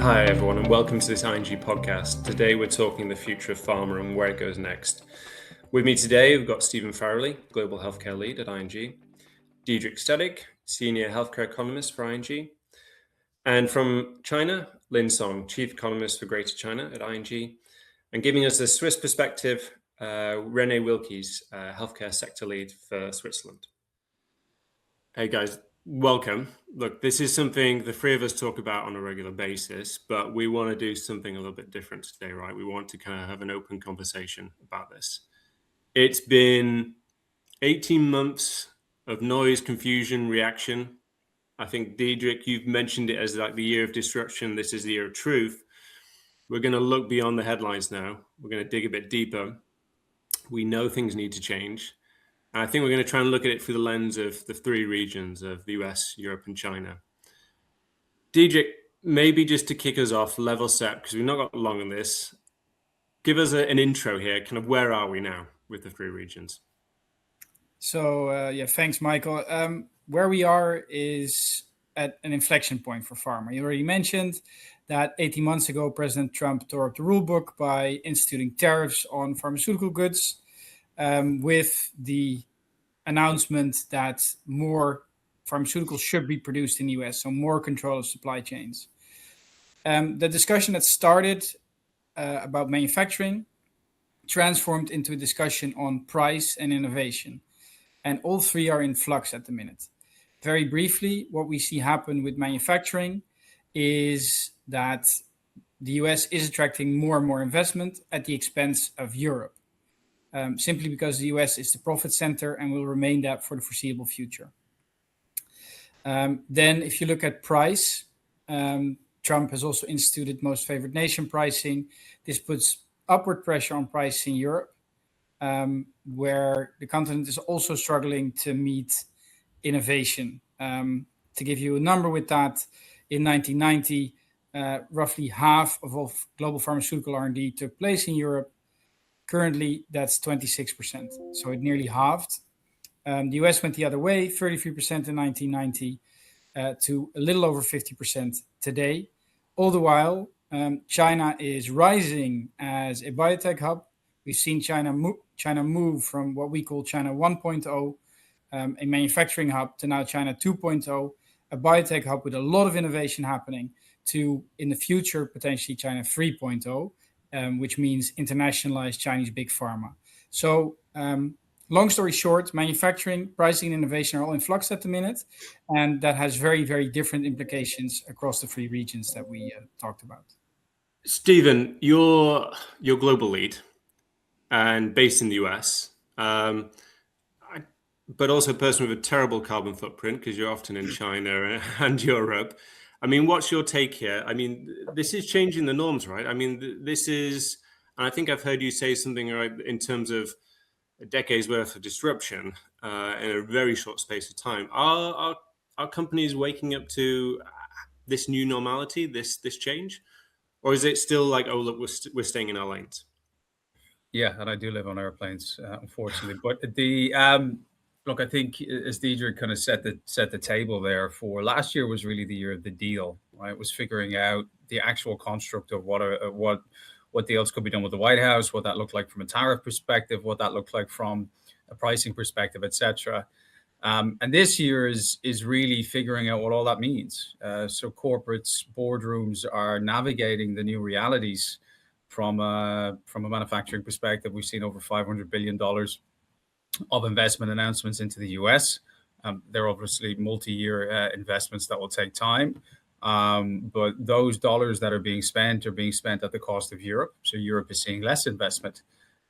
Hi everyone and welcome to this ING podcast. Today we're talking the future of pharma and where it goes next. With me today we've got Stephen Farrelly, Global Healthcare Lead at ING, Diedrich Stedek, Senior Healthcare Economist for ING, and from China, Lin Song, Chief Economist for Greater China at ING, and giving us the Swiss perspective, René Wilkes, Healthcare Sector Lead for Switzerland. Hey guys, welcome. Look, this is something the three of us talk about on a regular basis, but we want to do something a little bit different today, right? We want to kind of have an open conversation about this. It's been 18 months of noise, confusion, reaction. I think, Diedrich, you've mentioned it as like the year of disruption. This is the year of truth. We're going to look beyond the headlines now. We're going to dig a bit deeper. We know things need to change. And I think we're going to try and look at it through the lens of the three regions of the US, Europe, and China. Diedrich, maybe just to kick us off, level set, because we've not got long on this. Give us an intro here, kind of where are we now with the three regions? So, thanks, Michael. Where we are is at an inflection point for pharma. You already mentioned that 18 months ago, President Trump tore up the rule book by instituting tariffs on pharmaceutical goods, with the announcement that more pharmaceuticals should be produced in the US, so more control of supply chains. The discussion that started about manufacturing transformed into a discussion on price and innovation. And all three are in flux at the minute. Very briefly, what we see happen with manufacturing is that the US is attracting more and more investment at the expense of Europe, simply because the US is the profit center and will remain that for the foreseeable future. Then if you look at price, Trump has also instituted most favored nation pricing. This puts upward pressure on price in Europe, where the continent is also struggling to meet innovation. To give you a number with that, in 1990, roughly half of all global pharmaceutical R&D took place in Europe. Currently, that's 26%, so it nearly halved. The US went the other way, 33% in 1990 to a little over 50% today. All the while, China is rising as a biotech hub. We've seen China move from what we call China 1.0, a manufacturing hub, to now China 2.0, a biotech hub with a lot of innovation happening, to, in the future, potentially China 3.0, which means internationalized Chinese big pharma. So, long story short, manufacturing, pricing, and innovation are all in flux at the minute, and that has very, very different implications across the three regions that we talked about. Stephen, you're global lead and based in the US, but also a person with a terrible carbon footprint because you're often in China and Europe. I mean, what's your take here? I mean, this is changing the norms, right? I mean, this is, and I think I've heard you say something right in terms of a decade's worth of disruption in a very short space of time. Are companies waking up to this new normality, this change? Or is it still like, oh, look, we're staying in our lanes? Yeah, and I do live on airplanes, unfortunately. But the look, I think as Diedrich kind of set the table there for last year was really the year of the deal, right? It was figuring out the actual construct of what deals could be done with the White House, what that looked like from a tariff perspective, what that looked like from a pricing perspective, etc. And this year is really figuring out what all that means. So corporates, boardrooms are navigating the new realities from a manufacturing perspective. We've seen over $500 billion of investment announcements into the US. They're obviously multi-year investments that will take time. But those dollars that are being spent at the cost of Europe. So Europe is seeing less investment.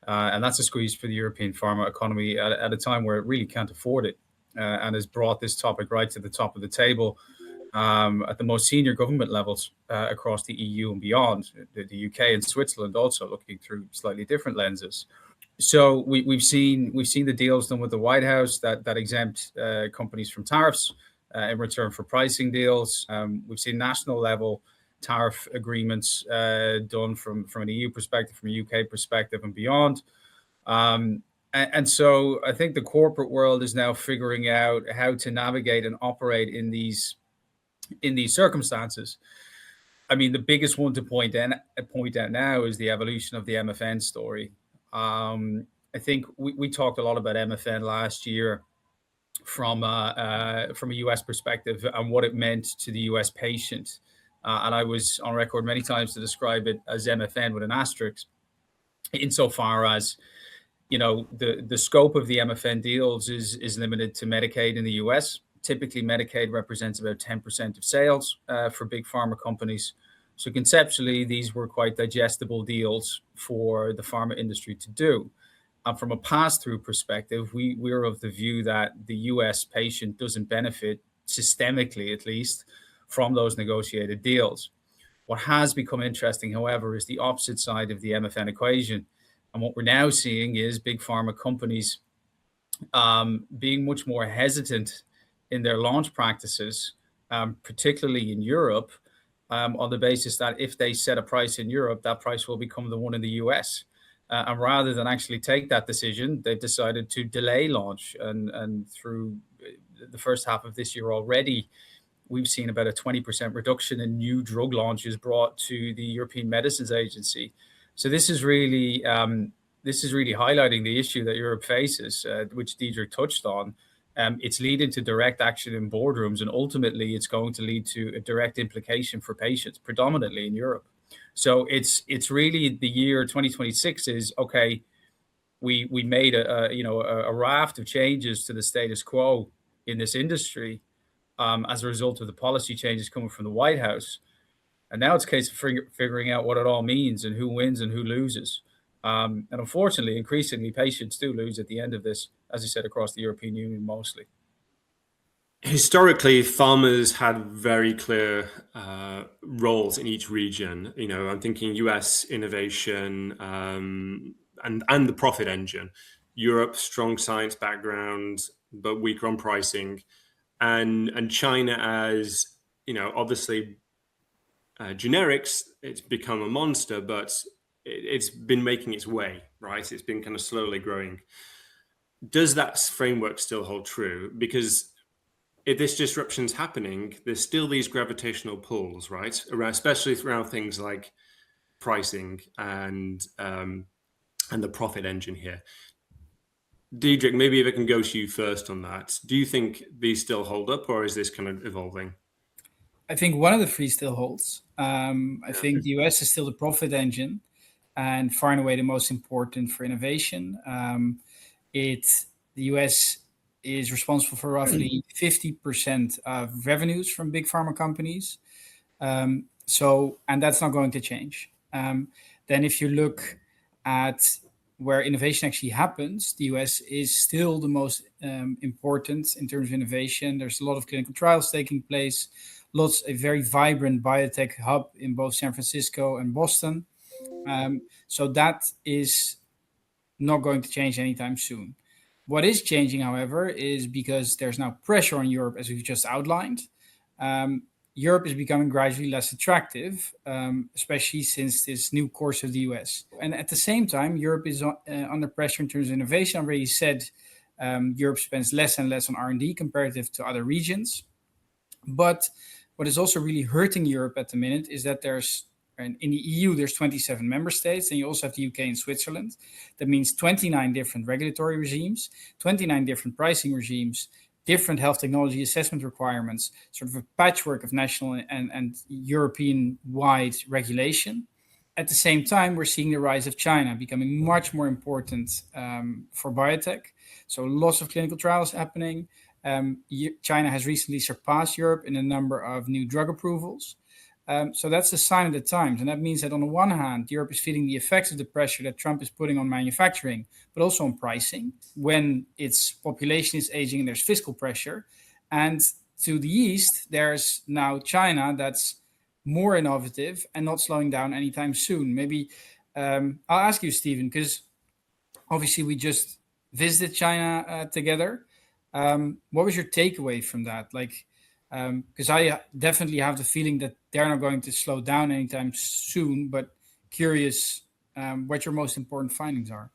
And that's a squeeze for the European pharma economy at a time where it really can't afford it, and has brought this topic right to the top of the table at the most senior government levels across the EU and beyond. The UK and Switzerland also looking through slightly different lenses. So we've seen the deals done with the White House that exempt companies from tariffs in return for pricing deals. We've seen national level tariff agreements done from an EU perspective, from a UK perspective, and beyond. And so I think the corporate world is now figuring out how to navigate and operate in these circumstances. I mean, the biggest one to point out now is the evolution of the MFN story. I think we talked a lot about MFN last year from a US perspective and what it meant to the US patient. And I was on record many times to describe it as MFN with an asterisk, insofar as the scope of the MFN deals is limited to Medicaid in the US. Typically, Medicaid represents about 10% of sales for big pharma companies. So conceptually, these were quite digestible deals for the pharma industry to do. From a pass-through perspective, we're of the view that the US patient doesn't benefit systemically, at least, from those negotiated deals. What has become interesting, however, is the opposite side of the MFN equation. And what we're now seeing is big pharma companies being much more hesitant in their launch practices, particularly in Europe, on the basis that if they set a price in Europe, that price will become the one in the US. And rather than actually take that decision, they've decided to delay launch. And through the first half of this year already, we've seen about a 20% reduction in new drug launches brought to the European Medicines Agency. So this is really highlighting the issue that Europe faces, which Diedrich touched on. It's leading to direct action in boardrooms, and ultimately it's going to lead to a direct implication for patients, predominantly in Europe. So it's really the year 2026 is, okay, we made a raft of changes to the status quo in this industry as a result of the policy changes coming from the White House. And now it's a case of figuring out what it all means and who wins and who loses. And unfortunately, increasingly, patients do lose at the end of this, as I said, across the European Union mostly. Historically, farmers had very clear roles in each region. I'm thinking US innovation and the profit engine. Europe, strong science background, but weaker on pricing. And China as, obviously generics, it's become a monster, but it's been making its way, right? It's been kind of slowly growing. Does that framework still hold true? Because if this disruption's happening, there's still these gravitational pulls, right? Especially around things like pricing and the profit engine here. Diedrich, maybe if I can go to you first on that. Do you think these still hold up, or is this kind of evolving? I think one of the three still holds. I think the US is still the profit engine and far and away the most important for innovation. The US is responsible for roughly 50% of revenues from big pharma companies. And that's not going to change. Then if you look at where innovation actually happens, the US is still the most important in terms of innovation. There's a lot of clinical trials taking place, a very vibrant biotech hub in both San Francisco and Boston. So that is not going to change anytime soon. What is changing, however, is because there's now pressure on Europe, as we've just outlined. Europe is becoming gradually less attractive, especially since this new course of the US. And at the same time, Europe is under pressure in terms of innovation. I already said Europe spends less and less on R&D comparative to other regions. But what is also really hurting Europe at the minute is that in the EU, there's 27 member states, and you also have the UK and Switzerland. That means 29 different regulatory regimes, 29 different pricing regimes, different health technology assessment requirements, sort of a patchwork of national and European-wide regulation. At the same time, we're seeing the rise of China becoming much more important for biotech. So lots of clinical trials happening. China has recently surpassed Europe in a number of new drug approvals. So that's a sign of the times. And that means that on the one hand, Europe is feeling the effects of the pressure that Trump is putting on manufacturing, but also on pricing when its population is aging and there's fiscal pressure. And to the east, there's now China that's more innovative and not slowing down anytime soon. Maybe I'll ask you, Stephen, because obviously we just visited China together. What was your takeaway from that? Because I definitely have the feeling that they're not going to slow down anytime soon, but curious what your most important findings are.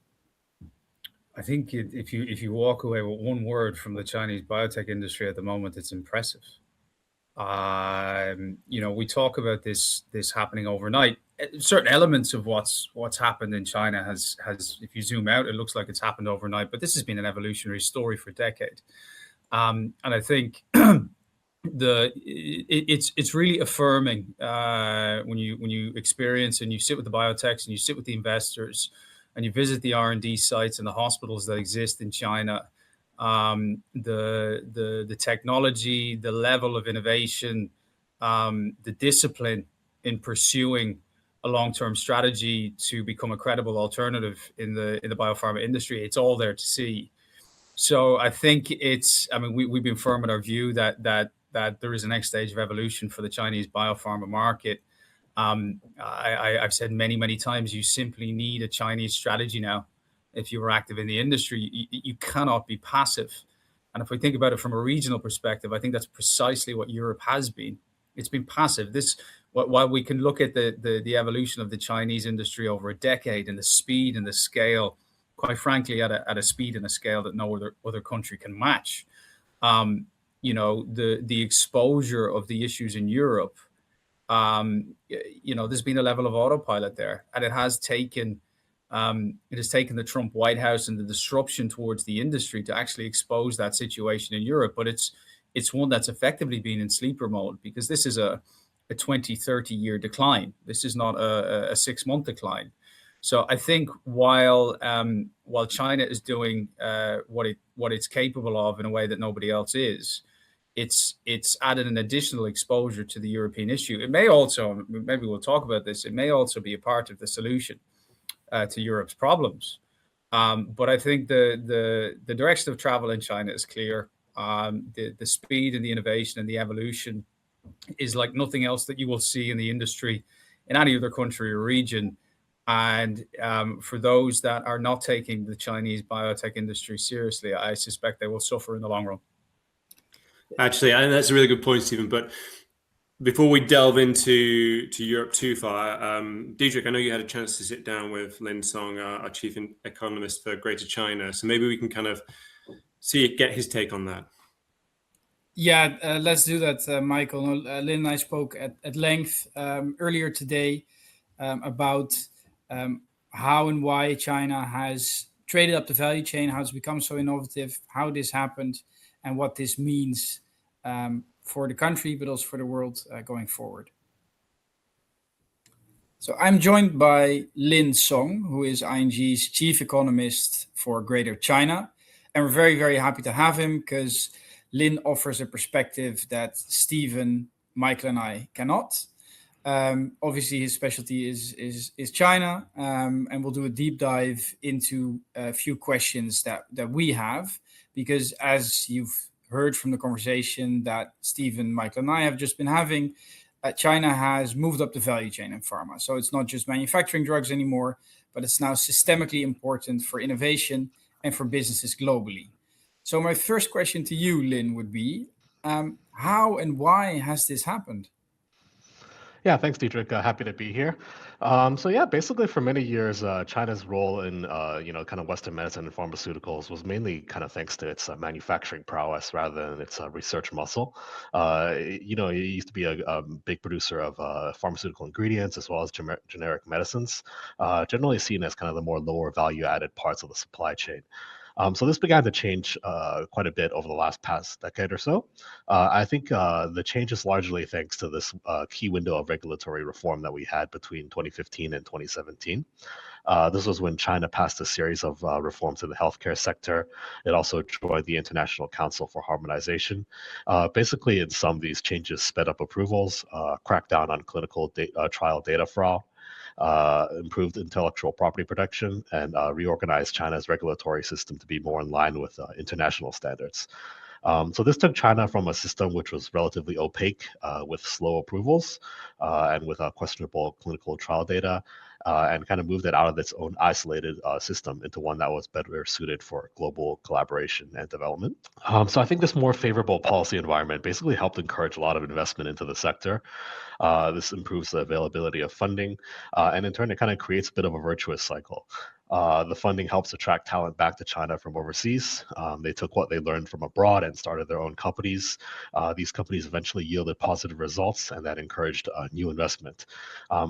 I think if you walk away with one word from the Chinese biotech industry at the moment, it's impressive. We talk about this happening overnight. Certain elements of what's happened in China has, if you zoom out, it looks like it's happened overnight. But this has been an evolutionary story for decades, and I think it's really affirming when you experience and you sit with the biotechs and you sit with the investors and you visit the R&D sites and the hospitals that exist in China. The technology, the level of innovation, the discipline in pursuing a long-term strategy to become a credible alternative in the biopharma industry, it's all there to see. So I think we've been firm in our view that there is a next stage of evolution for the Chinese biopharma market. I've said many times, you simply need a Chinese strategy now. If you were active in the industry, you cannot be passive. And if we think about it from a regional perspective, I think that's precisely what Europe has been. It's been passive. While we can look at the evolution of the Chinese industry over a decade and the speed and the scale, quite frankly, at a speed and a scale that no other country can match. The exposure of the issues in Europe, there's been a level of autopilot there, and it has taken the Trump White House and the disruption towards the industry to actually expose that situation in Europe. But it's one that's effectively been in sleeper mode, because this is a 20-30 year decline. This is not a 6-month decline. So I think while China is doing what it's capable of in a way that nobody else is, it's added an additional exposure to the European issue. It may also, maybe we'll talk about this, it may also be a part of the solution to Europe's problems. But I think the direction of travel in China is clear. The speed and the innovation and the evolution is like nothing else that you will see in the industry in any other country or region. And for those that are not taking the Chinese biotech industry seriously, I suspect they will suffer in the long run. Actually, I think that's a really good point, Stephen. But before we delve into Europe too far, Diedrich, I know you had a chance to sit down with Lin Song, our chief economist for Greater China. So maybe we can kind of get his take on that. Yeah, let's do that, Michael. Lin and I spoke at length earlier today about how and why China has traded up the value chain, how it's become so innovative, how this happened, and what this means for the country, but also for the world going forward. So I'm joined by Lin Song, who is ING's chief economist for Greater China. And we're very, very happy to have him, because Lin offers a perspective that Stephen, Michael, and I cannot. Obviously, his specialty is China, and we'll do a deep dive into a few questions that we have, because as you've heard from the conversation that Stephen, Michael, and I have just been having, China has moved up the value chain in pharma. So it's not just manufacturing drugs anymore, but it's now systemically important for innovation and for businesses globally. So my first question to you, Lin, would be, how and why has this happened? Yeah, thanks, Diedrich. Happy to be here. Basically for many years, China's role in, kind of Western medicine and pharmaceuticals was mainly kind of thanks to its manufacturing prowess rather than its research muscle. It used to be a big producer of pharmaceutical ingredients as well as generic medicines, generally seen as kind of the more lower value added parts of the supply chain. So this began to change quite a bit over the past decade or so. I think the change is largely thanks to this key window of regulatory reform that we had between 2015 and 2017. This was when China passed a series of reforms in the healthcare sector. It also joined the International Council for Harmonization. Basically, in sum, these changes sped up approvals, cracked down on clinical trial data fraud, improved intellectual property protection, and reorganized China's regulatory system to be more in line with international standards. So this took China from a system which was relatively opaque with slow approvals and with questionable clinical trial data and kind of moved it out of its own isolated system into one that was better suited for global collaboration and development. So I think this more favorable policy environment basically helped encourage a lot of investment into the sector. This improves the availability of funding, and in turn, it kind of creates a bit of a virtuous cycle. The funding helps attract talent back to China from overseas. They took what they learned from abroad and started their own companies. These companies eventually yielded positive results, and that encouraged new investment.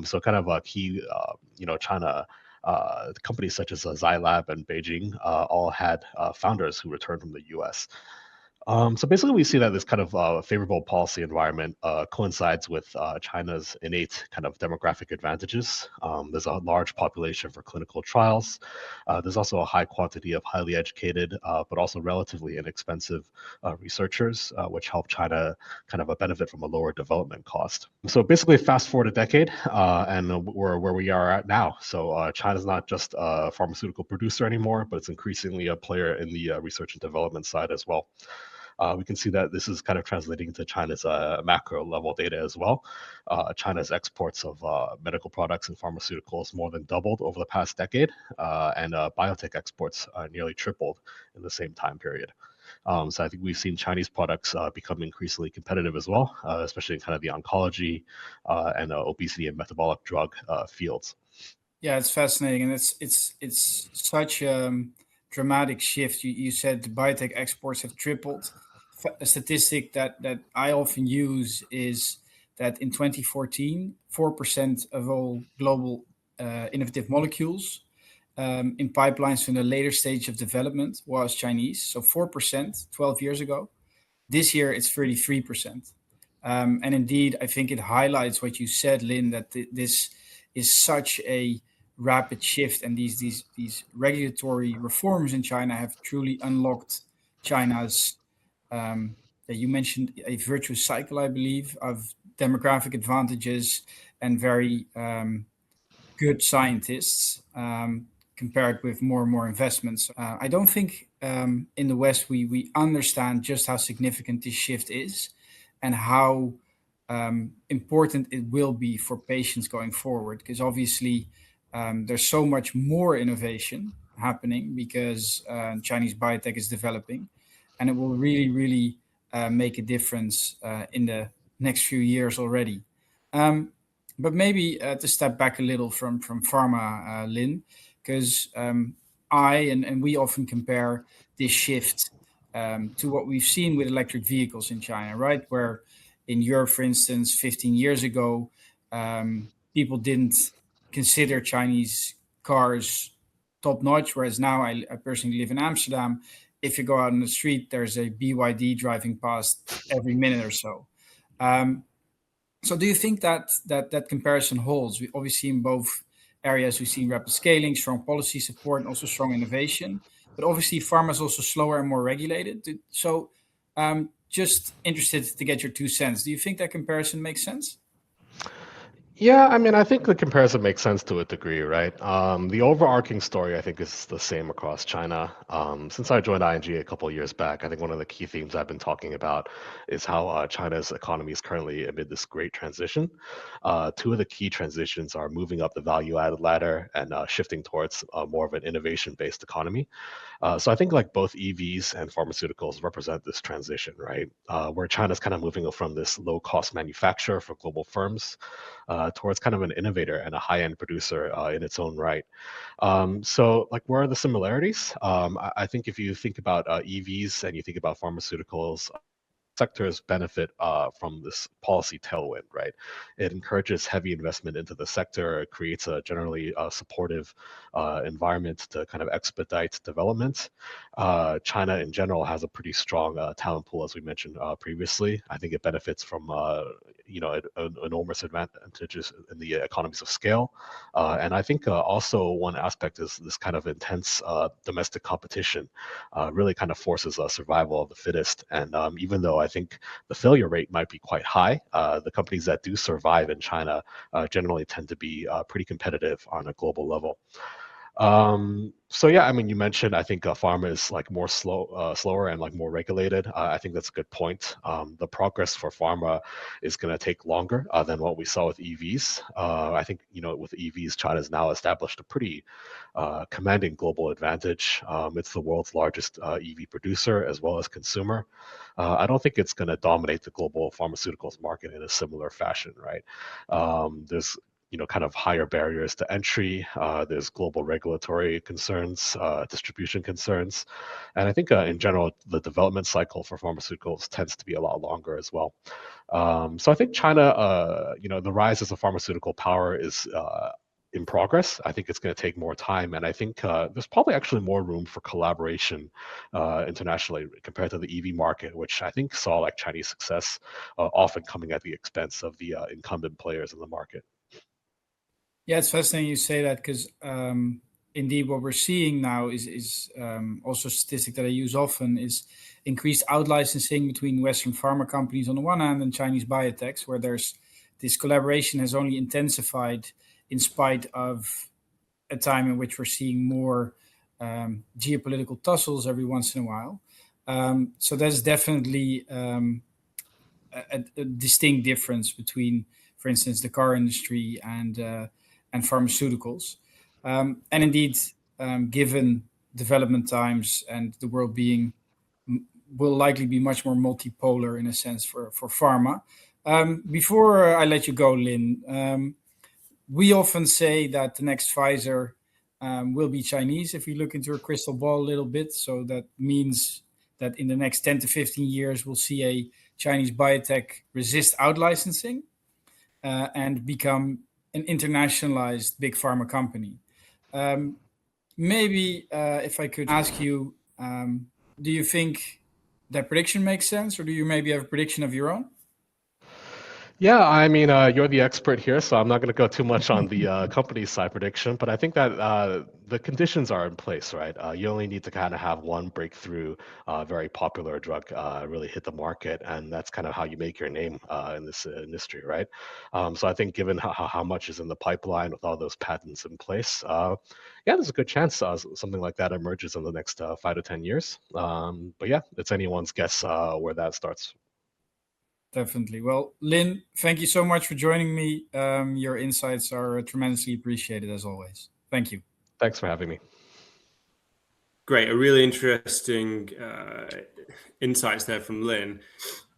So, kind of a key, China. Companies such as Zai Lab and Beijing all had founders who returned from the US. So basically, we see that this kind of favorable policy environment coincides with China's innate kind of demographic advantages. There's a large population for clinical trials. There's also a high quantity of highly educated, but also relatively inexpensive researchers, which help China kind of benefit from a lower development cost. So basically, fast forward a decade, and we're where we are at now. So China's not just a pharmaceutical producer anymore, but it's increasingly a player in the research and development side as well. We can see that this is kind of translating to China's macro level data as well. China's exports of medical products and pharmaceuticals more than doubled over the past decade, and biotech exports nearly tripled in the same time period. So I think we've seen Chinese products become increasingly competitive as well, especially in kind of the oncology and obesity and metabolic drug fields. Yeah, it's fascinating, and it's such a dramatic shift. You said the biotech exports have tripled. A statistic that I often use is that in 2014, 4% of all global innovative molecules in pipelines in the later stage of development was Chinese. So 4% 12 years ago. This year it's 33%. And indeed, I think it highlights what you said, Lynn, that this is such a rapid shift, and these regulatory reforms in China have truly unlocked China's you mentioned a virtuous cycle, I believe, of demographic advantages and very good scientists compared with more and more investments. I don't think in the West we understand just how significant this shift is and how important it will be for patients going forward, because obviously there's so much more innovation happening because Chinese biotech is developing, and it will really, really make a difference in the next few years already. But maybe to step back a little from pharma, Lynn, because I and we often compare this shift to what we've seen with electric vehicles in China, right? Where in Europe, for instance, 15 years ago, people didn't consider Chinese cars top notch, whereas now I personally live in Amsterdam. If you go out on the street, there's a BYD driving past every minute or so. So do you think that comparison holds? We obviously in both areas we've seen rapid scaling, strong policy support, and also strong innovation. But obviously, pharma is also slower and more regulated. So just interested to get your 2 cents. Do you think that comparison makes sense? Yeah, I mean, I think the comparison makes sense to a degree, right? The overarching story, I think, is the same across China. Since I joined ING a couple of years back, I think one of the key themes I've been talking about is how China's economy is currently amid this great transition. Two of the key transitions are moving up the value-added ladder and shifting towards more of an innovation-based economy. So I think like both EVs and pharmaceuticals represent this transition, right? Where China's kind of moving from this low-cost manufacturer for global firms towards kind of an innovator and a high-end producer in its own right. So like, where are the similarities? I think if you think about EVs and you think about pharmaceuticals, sectors benefit from this policy tailwind, right? It encourages heavy investment into the sector. It creates a generally supportive environment to kind of expedite development. China in general has a pretty strong talent pool, as we mentioned previously. I think it benefits from enormous advantages in the economies of scale. And I think also one aspect is this kind of intense domestic competition really kind of forces a survival of the fittest. And even though I think the failure rate might be quite high, the companies that do survive in China generally tend to be pretty competitive on a global level. So yeah, I mean, you mentioned I think pharma is like more slower and like more regulated. I think that's a good point. The progress for pharma is going to take longer than what we saw with EVs. I think with EVs, China's now established a pretty commanding global advantage. It's the world's largest EV producer as well as consumer. I don't think it's going to dominate the global pharmaceuticals market in a similar fashion, right? There's kind of higher barriers to entry. There's global regulatory concerns, distribution concerns, and I think in general the development cycle for pharmaceuticals tends to be a lot longer as well. So I think China, the rise as a pharmaceutical power is in progress. I think it's going to take more time, and I think there's probably actually more room for collaboration internationally compared to the EV market, which I think saw like Chinese success often coming at the expense of the incumbent players in the market. Yeah, it's fascinating you say that because indeed what we're seeing now is also a statistic that I use often is increased out-licensing between Western pharma companies on the one hand and Chinese biotechs, where there's this collaboration has only intensified in spite of a time in which we're seeing more geopolitical tussles every once in a while. So there's definitely a distinct difference between, for instance, the car industry and pharmaceuticals. And indeed, given development times and the world will likely be much more multipolar in a sense for pharma. Before I let you go, Lin, we often say that the next Pfizer will be Chinese if we look into a crystal ball a little bit. So that means that in the next 10 to 15 years, we'll see a Chinese biotech resist out-licensing and become an internationalized big pharma company. Maybe if I could ask you, do you think that prediction makes sense, or do you maybe have a prediction of your own? Yeah, I mean, you're the expert here, so I'm not going to go too much on the company side prediction, but I think that the conditions are in place, right? You only need to kind of have one breakthrough, very popular drug really hit the market, and that's kind of how you make your name in this industry, right? So I think given how much is in the pipeline with all those patents in place, yeah, there's a good chance something like that emerges in the next 5 to 10 years. But yeah, it's anyone's guess where that starts. Definitely. Well, Lin, thank you so much for joining me. Your insights are tremendously appreciated as always. Thank you. Thanks for having me. Great, a really interesting insights there from Lin.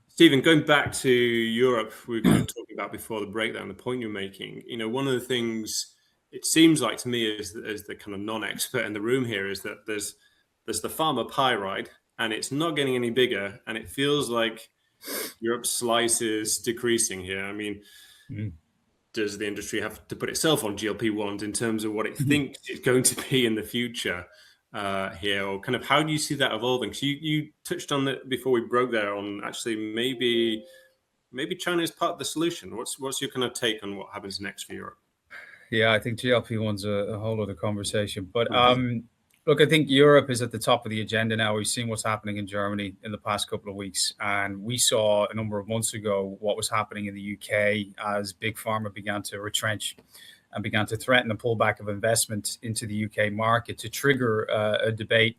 Stephen, going back to Europe, we were kind of talking about before the breakdown, the point you're making. One of the things it seems like to me as the kind of non-expert in the room here is that there's the pharma pie, right? And it's not getting any bigger, and it feels like Europe's slice is decreasing here. I mean, does the industry have to put itself on GLP-1s in terms of what it thinks it's going to be in the future here? Or kind of how do you see that evolving? So you touched on that before we broke there on actually maybe China is part of the solution. What's your kind of take on what happens next for Europe? Yeah, I think GLP-1's a whole other conversation. But look, I think Europe is at the top of the agenda now. We've seen what's happening in Germany in the past couple of weeks. And we saw a number of months ago what was happening in the UK as Big Pharma began to retrench and began to threaten a pullback of investment into the UK market to trigger a debate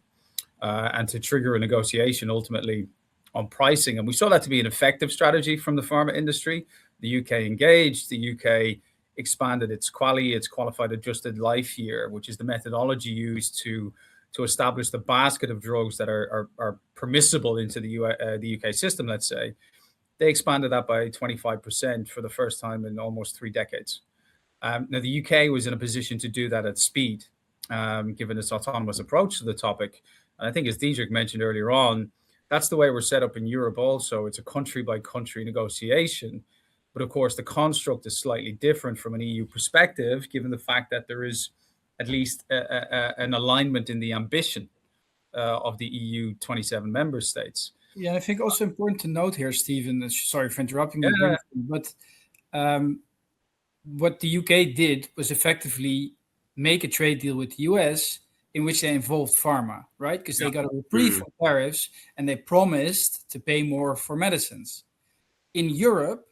and to trigger a negotiation ultimately on pricing. And we saw that to be an effective strategy from the pharma industry. The UK engaged, the UK expanded its QALY, its qualified adjusted life year, which is the methodology used to establish the basket of drugs that are permissible into the UK system, let's say. They expanded that by 25% for the first time in almost 3 decades. Now, the UK was in a position to do that at speed, given its autonomous approach to the topic. And I think, as Diederik mentioned earlier on, that's the way we're set up in Europe also. It's a country-by-country negotiation. But of course, the construct is slightly different from an EU perspective, given the fact that there is at least an alignment in the ambition of the EU 27 member states. Yeah, I think also important to note here, Stephen, sorry for interrupting you, but what the UK did was effectively make a trade deal with the US in which they involved pharma, right? Because they got a reprieve from tariffs and they promised to pay more for medicines. In Europe,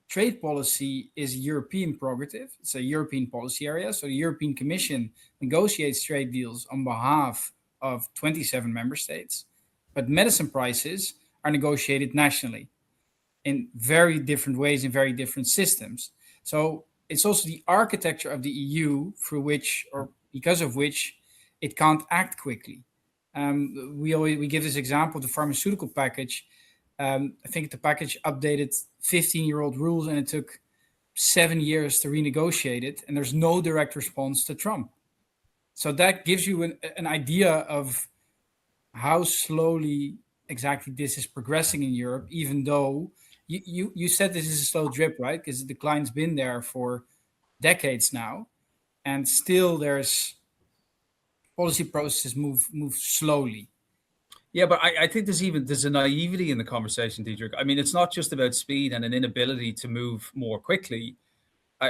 trade policy is a European prerogative. It's a European policy area. So the European Commission negotiates trade deals on behalf of 27 member states, but medicine prices are negotiated nationally in very different ways, in very different systems. So it's also the architecture of the EU through which, or because of which, it can't act quickly. We give this example of the pharmaceutical package. I think the package updated 15-year-old rules, and it took 7 years to renegotiate it. And there's no direct response to Trump. So that gives you an idea of how slowly exactly this is progressing in Europe, even though you said this is a slow drip, right? Because the decline's been there for decades now, and still there's policy processes move slowly. Yeah, but I think there's a naivety in the conversation, Diedrich. I mean, it's not just about speed and an inability to move more quickly.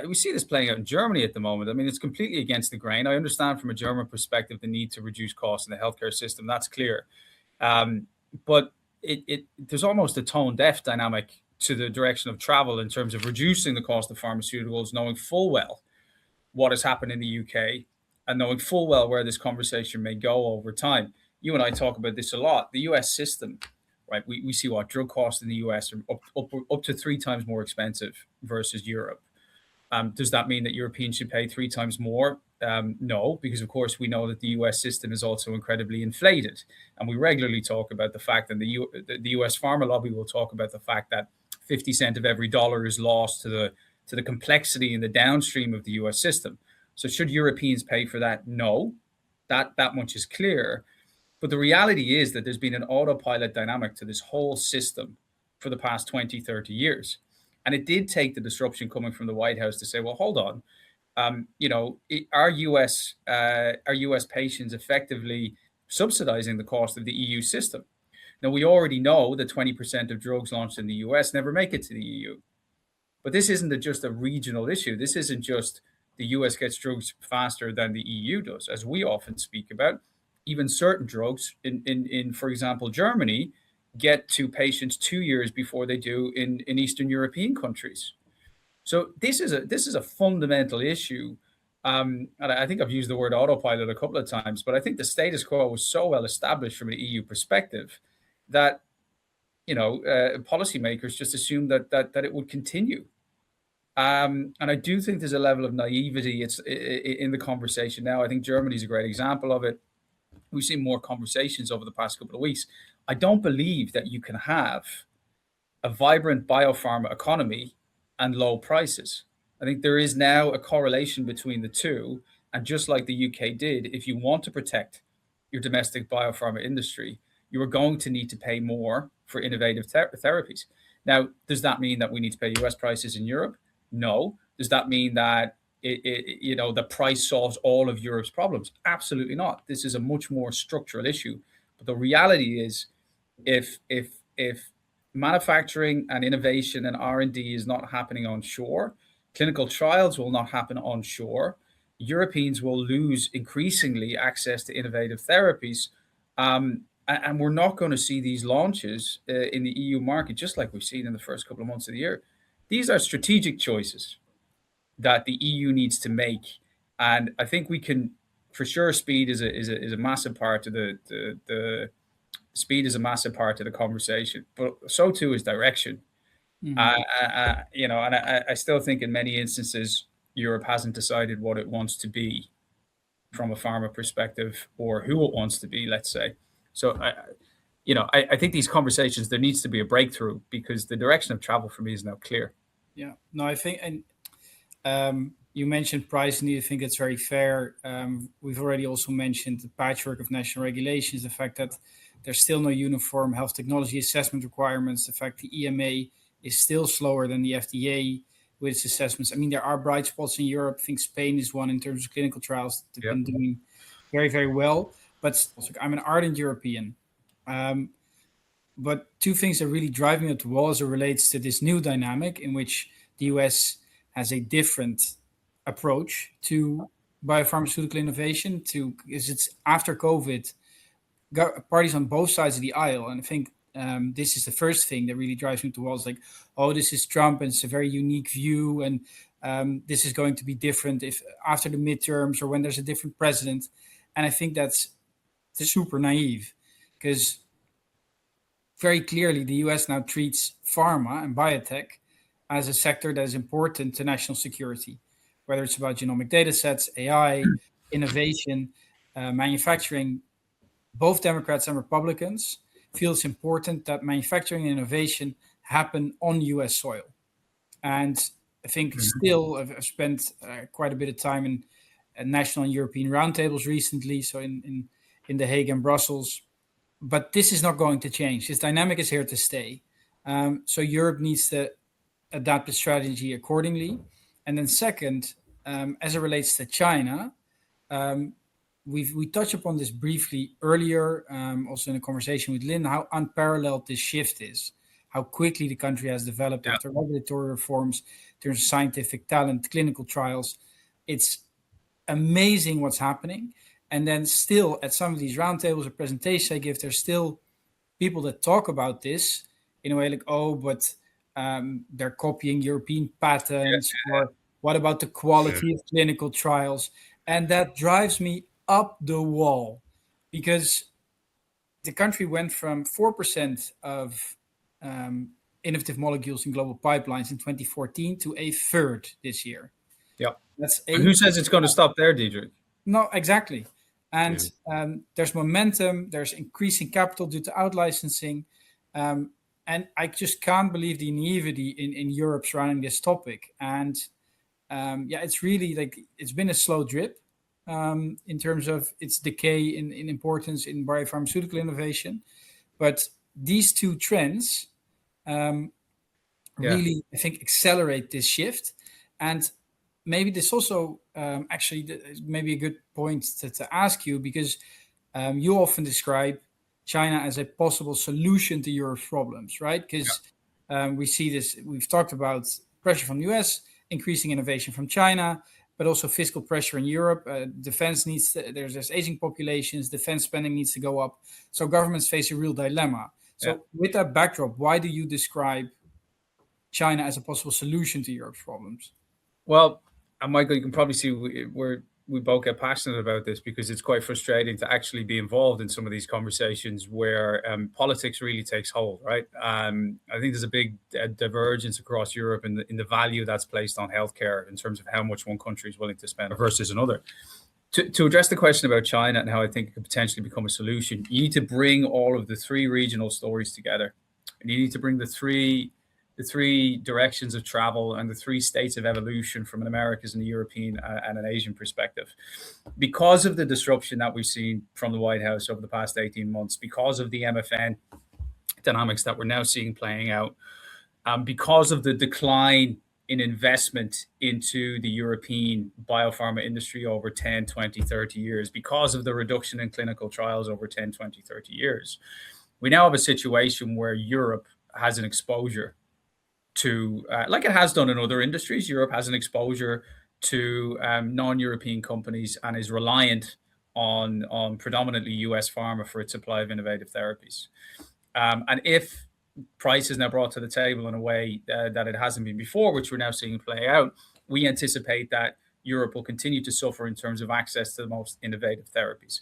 We see this playing out in Germany at the moment. I mean, it's completely against the grain. I understand from a German perspective the need to reduce costs in the healthcare system. That's clear. But there's almost a tone-deaf dynamic to the direction of travel in terms of reducing the cost of pharmaceuticals, knowing full well what has happened in the UK and knowing full well where this conversation may go over time. You and I talk about this a lot. The US system, right? We see what drug costs in the US are up to 3 times more expensive versus Europe. Does that mean that Europeans should pay 3 times more? No, because of course we know that the US system is also incredibly inflated. And we regularly talk about the fact that the US pharma lobby will talk about the fact that 50 cents of every dollar is lost to the complexity in the downstream of the US system. So should Europeans pay for that? No, that much is clear. But the reality is that there's been an autopilot dynamic to this whole system for the past 20, 30 years. And it did take the disruption coming from the White House to say, well, hold on, are US patients effectively subsidizing the cost of the EU system? Now, we already know that 20% of drugs launched in the US never make it to the EU. But this isn't just a regional issue. This isn't just the US gets drugs faster than the EU does, as we often speak about. Even certain drugs in for example, Germany, get to patients 2 years before they do in Eastern European countries. So this is a fundamental issue. And I think I've used the word autopilot a couple of times, but I think the status quo was so well established from an EU perspective that policymakers just assumed that it would continue. And I do think there's a level of naivety in the conversation now. I think Germany is a great example of it. We've seen more conversations over the past couple of weeks. I don't believe that you can have a vibrant biopharma economy and low prices. I think there is now a correlation between the two. And just like the UK did, if you want to protect your domestic biopharma industry, you are going to need to pay more for innovative therapies. Now, does that mean that we need to pay US prices in Europe? No. Does that mean that the price solves all of Europe's problems? Absolutely not. This is a much more structural issue. But the reality is, if manufacturing and innovation and R&D is not happening onshore, clinical trials will not happen onshore, Europeans will lose increasingly access to innovative therapies. And we're not going to see these launches in the EU market, just like we've seen in the first couple of months of the year. These are strategic choices that the EU needs to make. And I think we can, for sure, speed is a massive part of the speed is a massive part of the conversation, but so too is direction. Mm-hmm. And I still think in many instances, Europe hasn't decided what it wants to be from a pharma perspective, or who it wants to be, let's say. So, I think these conversations, there needs to be a breakthrough, because the direction of travel for me is now clear. Yeah, no, I think, and you mentioned price, and I think it's very fair. We've already also mentioned the patchwork of national regulations, the fact that there's still no uniform health technology assessment requirements, the fact the EMA is still slower than the FDA with its assessments. I mean, there are bright spots in Europe. I think Spain is one in terms of clinical trials. They've been doing very, very well. But I'm an ardent European. But two things that really drive me up the wall as it relates to this new dynamic in which the US has a different approach to biopharmaceutical innovation. Is it's after COVID, got parties on both sides of the aisle. And I think this is the first thing that really drives me to walls. Like, oh, this is Trump, and it's a very unique view, and this is going to be different if after the midterms or when there's a different president. And I think that's super naive, because very clearly the US now treats pharma and biotech as a sector that is important to national security, whether it's about genomic data sets, AI, innovation, manufacturing. Both Democrats and Republicans feel it's important that manufacturing and innovation happen on US soil. And I think still I've spent quite a bit of time in national and European roundtables recently, so in The Hague and Brussels. But this is not going to change. This dynamic is here to stay. So Europe needs to adapt its strategy accordingly. And then second, as it relates to China, we touched upon this briefly earlier, also in a conversation with Lynn, how unparalleled this shift is, how quickly the country has developed after regulatory reforms, in terms of scientific talent, clinical trials. It's amazing what's happening. And then still at some of these roundtables or presentations I give, there's still people that talk about this in a way like, oh, but they're copying European patents, or what about the quality of clinical trials? And that drives me up the wall, because the country went from 4% of innovative molecules in global pipelines in 2014 to a third this year. Yeah. And who says it's going to stop there, Diedrich? No, exactly. And there's momentum, there's increasing capital due to out-licensing. And I just can't believe the naivety in Europe surrounding this topic. And it's really like, it's been a slow drip in terms of its decay in importance in biopharmaceutical innovation. But these two trends really, I think, accelerate this shift. And maybe this also actually maybe a good point to ask you, because you often describe China as a possible solution to Europe's problems, right? Because we see this, we've talked about pressure from the US, increasing innovation from China, but also fiscal pressure in Europe. Defense needs there's aging populations, defense spending needs to go up. So governments face a real dilemma. So with that backdrop, why do you describe China as a possible solution to Europe's problems? Well, and Michael, you can probably see we both get passionate about this, because it's quite frustrating to actually be involved in some of these conversations where politics really takes hold, right? I think there's a big divergence across Europe in the value that's placed on healthcare in terms of how much one country is willing to spend versus another. To address the question about China and how I think it could potentially become a solution, you need to bring all of the three regional stories together. And you need to bring the three directions of travel and the three states of evolution from an Americas and a European and an Asian perspective. Because of the disruption that we've seen from the White House over the past 18 months, because of the MFN dynamics that we're now seeing playing out, because of the decline in investment into the European biopharma industry over 10, 20, 30 years, because of the reduction in clinical trials over 10, 20, 30 years, we now have a situation where Europe has an exposure to, like it has done in other industries, Europe has an exposure to non-European companies and is reliant on predominantly US pharma for its supply of innovative therapies. And if price is now brought to the table in a way that it hasn't been before, which we're now seeing play out, we anticipate that Europe will continue to suffer in terms of access to the most innovative therapies.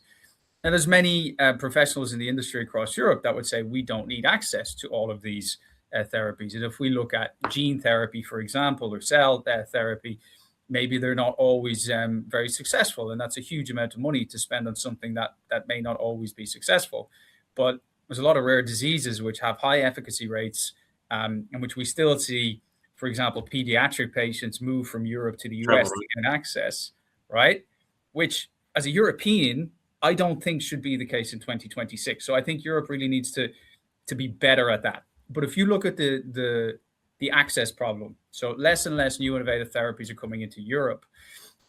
And there's many professionals in the industry across Europe that would say we don't need access to all of these therapies. And if we look at gene therapy, for example, or cell therapy, maybe they're not always very successful. And that's a huge amount of money to spend on something that may not always be successful. But there's a lot of rare diseases which have high efficacy rates, and which we still see, for example, pediatric patients move from Europe to the US to get access, right? Which, as a European, I don't think should be the case in 2026. So I think Europe really needs to be better at that. But if you look at the access problem, so less and less new innovative therapies are coming into Europe.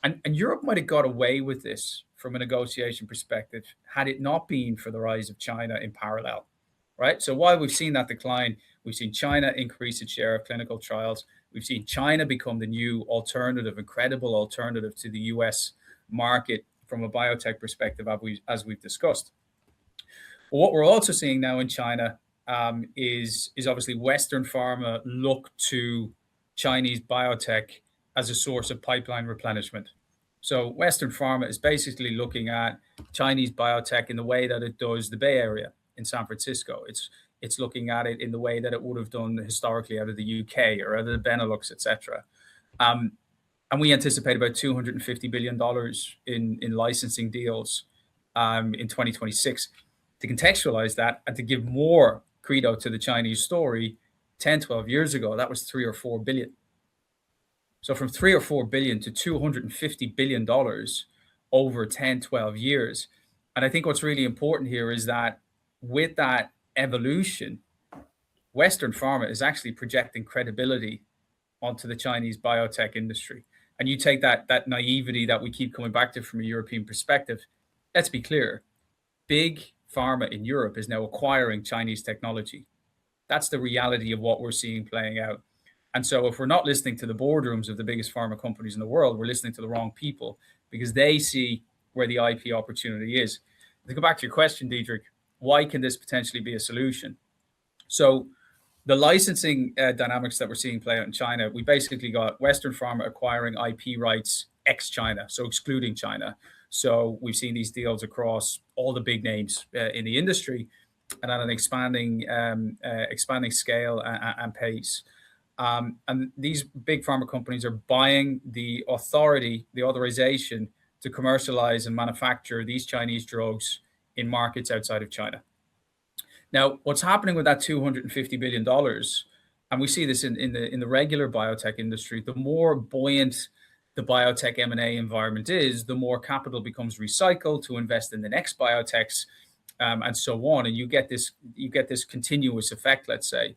And Europe might have got away with this from a negotiation perspective had it not been for the rise of China in parallel, right? So while we've seen that decline, we've seen China increase its share of clinical trials. We've seen China become the new alternative, incredible alternative to the US market from a biotech perspective, as we've discussed. But what we're also seeing now in China is obviously Western pharma look to Chinese biotech as a source of pipeline replenishment. So Western pharma is basically looking at Chinese biotech in the way that it does the Bay Area in San Francisco. It's looking at it in the way that it would have done historically out of the UK or out of the Benelux, etc. And we anticipate about $250 billion in licensing deals in 2026. To contextualize that and to give more credo to the Chinese story, 10, 12 years ago, that was 3 or 4 billion. So from 3 or 4 billion to $250 billion over 10, 12 years. And I think what's really important here is that with that evolution, Western pharma is actually projecting credibility onto the Chinese biotech industry. And you take that naivety that we keep coming back to from a European perspective. Let's be clear. Big pharma in Europe is now acquiring Chinese technology. That's the reality of what we're seeing playing out. And so if we're not listening to the boardrooms of the biggest pharma companies in the world, we're listening to the wrong people because they see where the IP opportunity is. To go back to your question, Diedrich, why can this potentially be a solution? So the licensing dynamics that we're seeing play out in China, we basically got Western pharma acquiring IP rights ex-China, so excluding China. So we've seen these deals across all the big names in the industry and at an expanding scale and pace. And these big pharma companies are buying the authority, the authorization to commercialize and manufacture these Chinese drugs in markets outside of China. Now, what's happening with that $250 billion, and we see this in the regular biotech industry, the more buoyant the biotech M&A environment is, the more capital becomes recycled to invest in the next biotechs, and so on. And you get this continuous effect, let's say.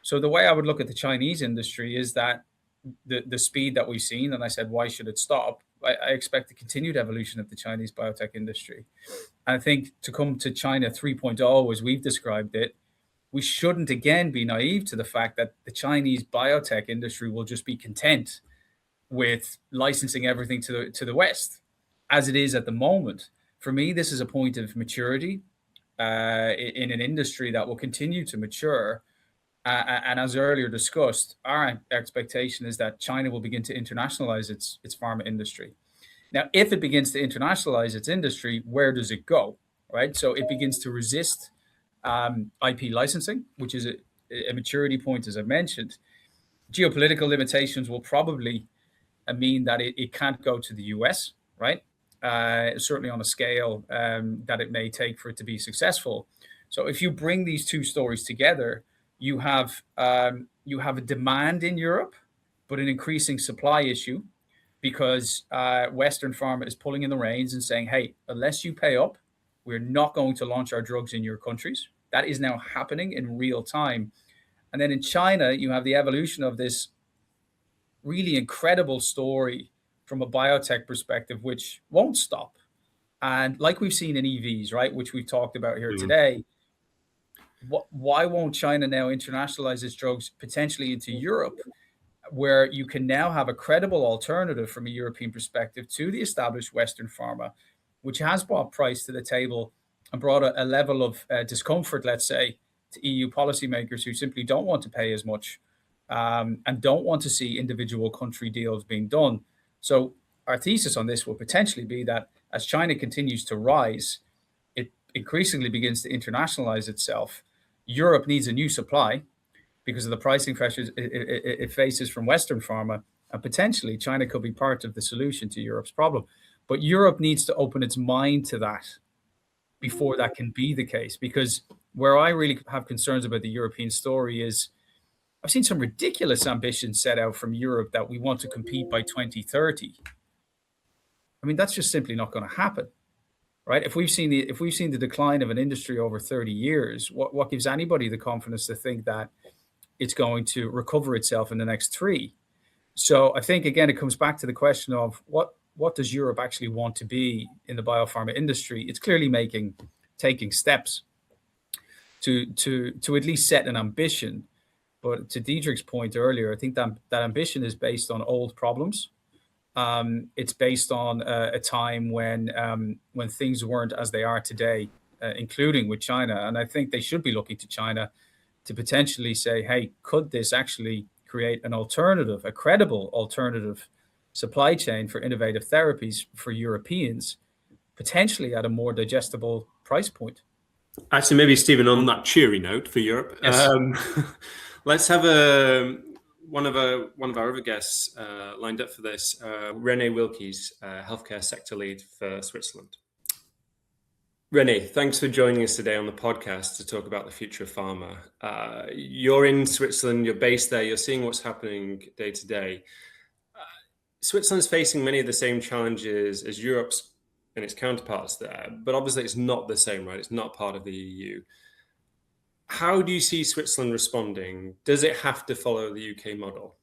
So the way I would look at the Chinese industry is that the speed that we've seen, and I said, why should it stop? I expect the continued evolution of the Chinese biotech industry. And I think to come to China 3.0, as we've described it, we shouldn't again be naive to the fact that the Chinese biotech industry will just be content with licensing everything to the West, as it is at the moment. For me, this is a point of maturity in an industry that will continue to mature. And as earlier discussed, our expectation is that China will begin to internationalize its pharma industry. Now, if it begins to internationalize its industry, where does it go? Right? So it begins to resist IP licensing, which is a maturity point, as I mentioned. Geopolitical limitations will probably mean that it can't go to the US, right? Certainly on a scale that it may take for it to be successful. So if you bring these two stories together, you have a demand in Europe, but an increasing supply issue because Western pharma is pulling in the reins and saying, hey, unless you pay up, we're not going to launch our drugs in your countries. That is now happening in real time. And then in China, you have the evolution of this really incredible story from a biotech perspective, which won't stop. And like we've seen in EVs, right, which we've talked about here today, why won't China now internationalize its drugs potentially into Europe, where you can now have a credible alternative from a European perspective to the established Western pharma, which has brought price to the table and brought a level of discomfort, let's say, to EU policymakers who simply don't want to pay as much and don't want to see individual country deals being done. So our thesis on this will potentially be that as China continues to rise, it increasingly begins to internationalize itself. Europe needs a new supply because of the pricing pressures it faces from Western pharma, and potentially China could be part of the solution to Europe's problem. But Europe needs to open its mind to that before that can be the case, because where I really have concerns about the European story is I've seen some ridiculous ambitions set out from Europe that we want to compete by 2030. I mean, that's just simply not going to happen. Right? If we've seen the decline of an industry over 30 years, what gives anybody the confidence to think that it's going to recover itself in the next 3? So I think again it comes back to the question of what does Europe actually want to be in the biopharma industry? It's clearly taking steps to at least set an ambition. But to Diedrich's point earlier, I think that ambition is based on old problems. It's based on a time when things weren't as they are today including with China. And I think they should be looking to China to potentially say, hey, could this actually create an alternative, a credible alternative supply chain for innovative therapies for Europeans, potentially at a more digestible price point? Actually, maybe, Stephen, on that cheery note for Europe, Yes. let's have one of our other guests lined up for this, Renee Wilkes, healthcare sector lead for Switzerland. Renee, thanks for joining us today on the podcast to talk about the future of pharma. You're in Switzerland, you're based there, you're seeing what's happening day to day. Switzerland's facing many of the same challenges as Europe's and its counterparts there, but obviously it's not the same, right? It's not part of the EU. How do you see Switzerland responding? Does it have to follow the UK model?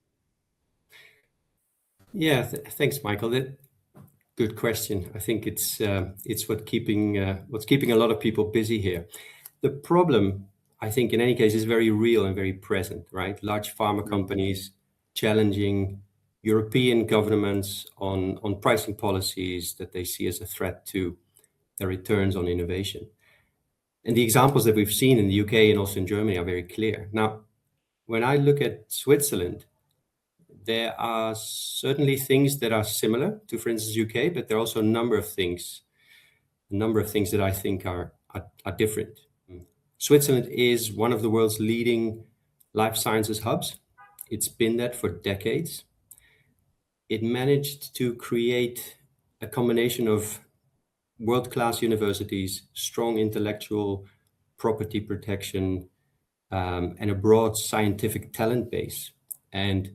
Yeah, thanks, Michael. Good question. I think it's what's keeping a lot of people busy here. The problem, I think, in any case, is very real and very present, right? Large pharma companies challenging European governments on pricing policies that they see as a threat to their returns on innovation. And the examples that we've seen in the UK and also in Germany are very clear. Now, when I look at Switzerland, there are certainly things that are similar to, for instance, UK, but there are also a number of things that I think are different. Switzerland is one of the world's leading life sciences hubs. It's been that for decades. It managed to create a combination of world-class universities, strong intellectual property protection, and a broad scientific talent base, and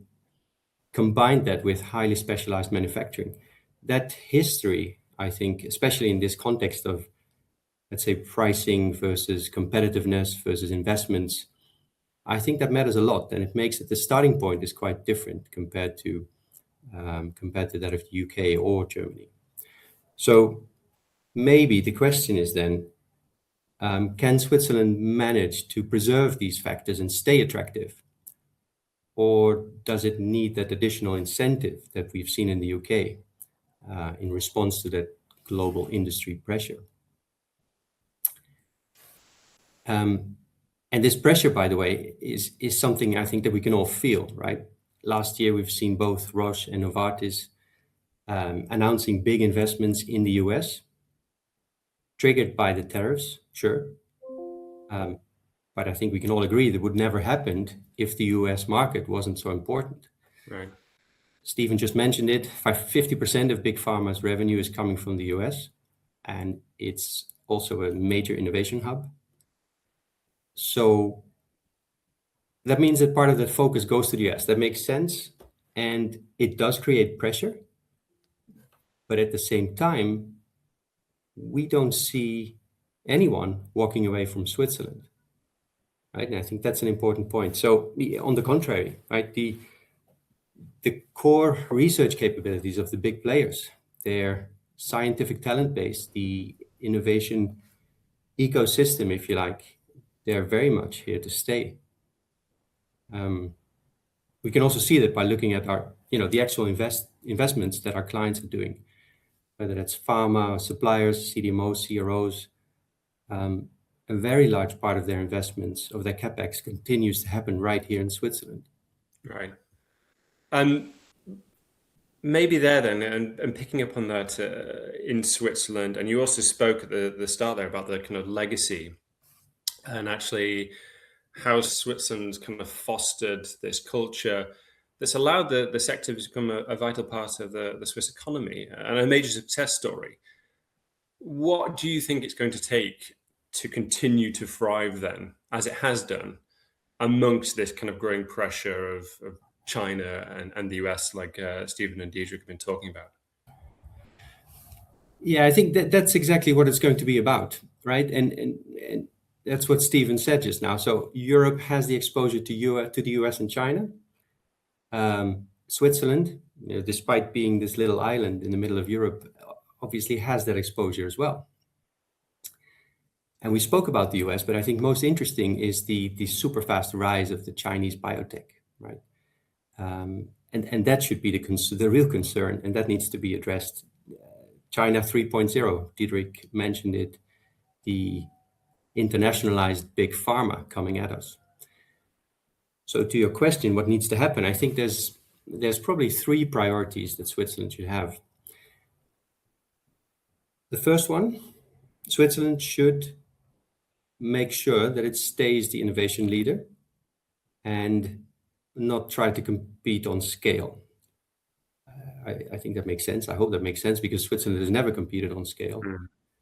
combined that with highly specialized manufacturing. That history, I think, especially in this context of, let's say, pricing versus competitiveness versus investments, I think that matters a lot, and it makes it the starting point is quite different compared to that of the UK or Germany. So maybe the question is then, can Switzerland manage to preserve these factors and stay attractive? Or does it need that additional incentive that we've seen in the UK in response to that global industry pressure? And this pressure, by the way, is something I think that we can all feel, right? Last year, we've seen both Roche and Novartis announcing big investments in the US, triggered by the tariffs, sure. But I think we can all agree that would never happened if the US market wasn't so important. Right. Stephen just mentioned it, 50% of Big Pharma's revenue is coming from the US, and it's also a major innovation hub. So that means that part of that focus goes to the US. That makes sense, and it does create pressure. But at the same time, we don't see anyone walking away from Switzerland, right? And I think that's an important point. So on the contrary, right, the core research capabilities of the big players, their scientific talent base, the innovation ecosystem, if you like, they're very much here to stay. We can also see that by looking at our, the actual investments that our clients are doing, whether that's pharma, suppliers, CDMOs, CROs. A very large part of their investments, of their capex, continues to happen right here in Switzerland. Right. Maybe there then, and picking up on that in Switzerland, and you also spoke at the start there about the kind of legacy and actually how Switzerland's kind of fostered this culture that's allowed the sector to become a vital part of the Swiss economy and a major success story. What do you think it's going to take to continue to thrive then, as it has done, amongst this kind of growing pressure of China and the US, like Stephen and Diedrich have been talking about? Yeah, I think that's exactly what it's going to be about, right? And that's what Stephen said just now. So Europe has the exposure to the US and China. Switzerland, despite being this little island in the middle of Europe, obviously has that exposure as well. And we spoke about the US, but I think most interesting is the super fast rise of the Chinese biotech, right? And that should be the real concern, and that needs to be addressed. China 3.0, Diedrich mentioned it, the internationalized big pharma coming at us. So to your question, what needs to happen? I think there's probably 3 priorities that Switzerland should have. The first one, Switzerland should make sure that it stays the innovation leader and not try to compete on scale. I think that makes sense. I hope that makes sense, because Switzerland has never competed on scale.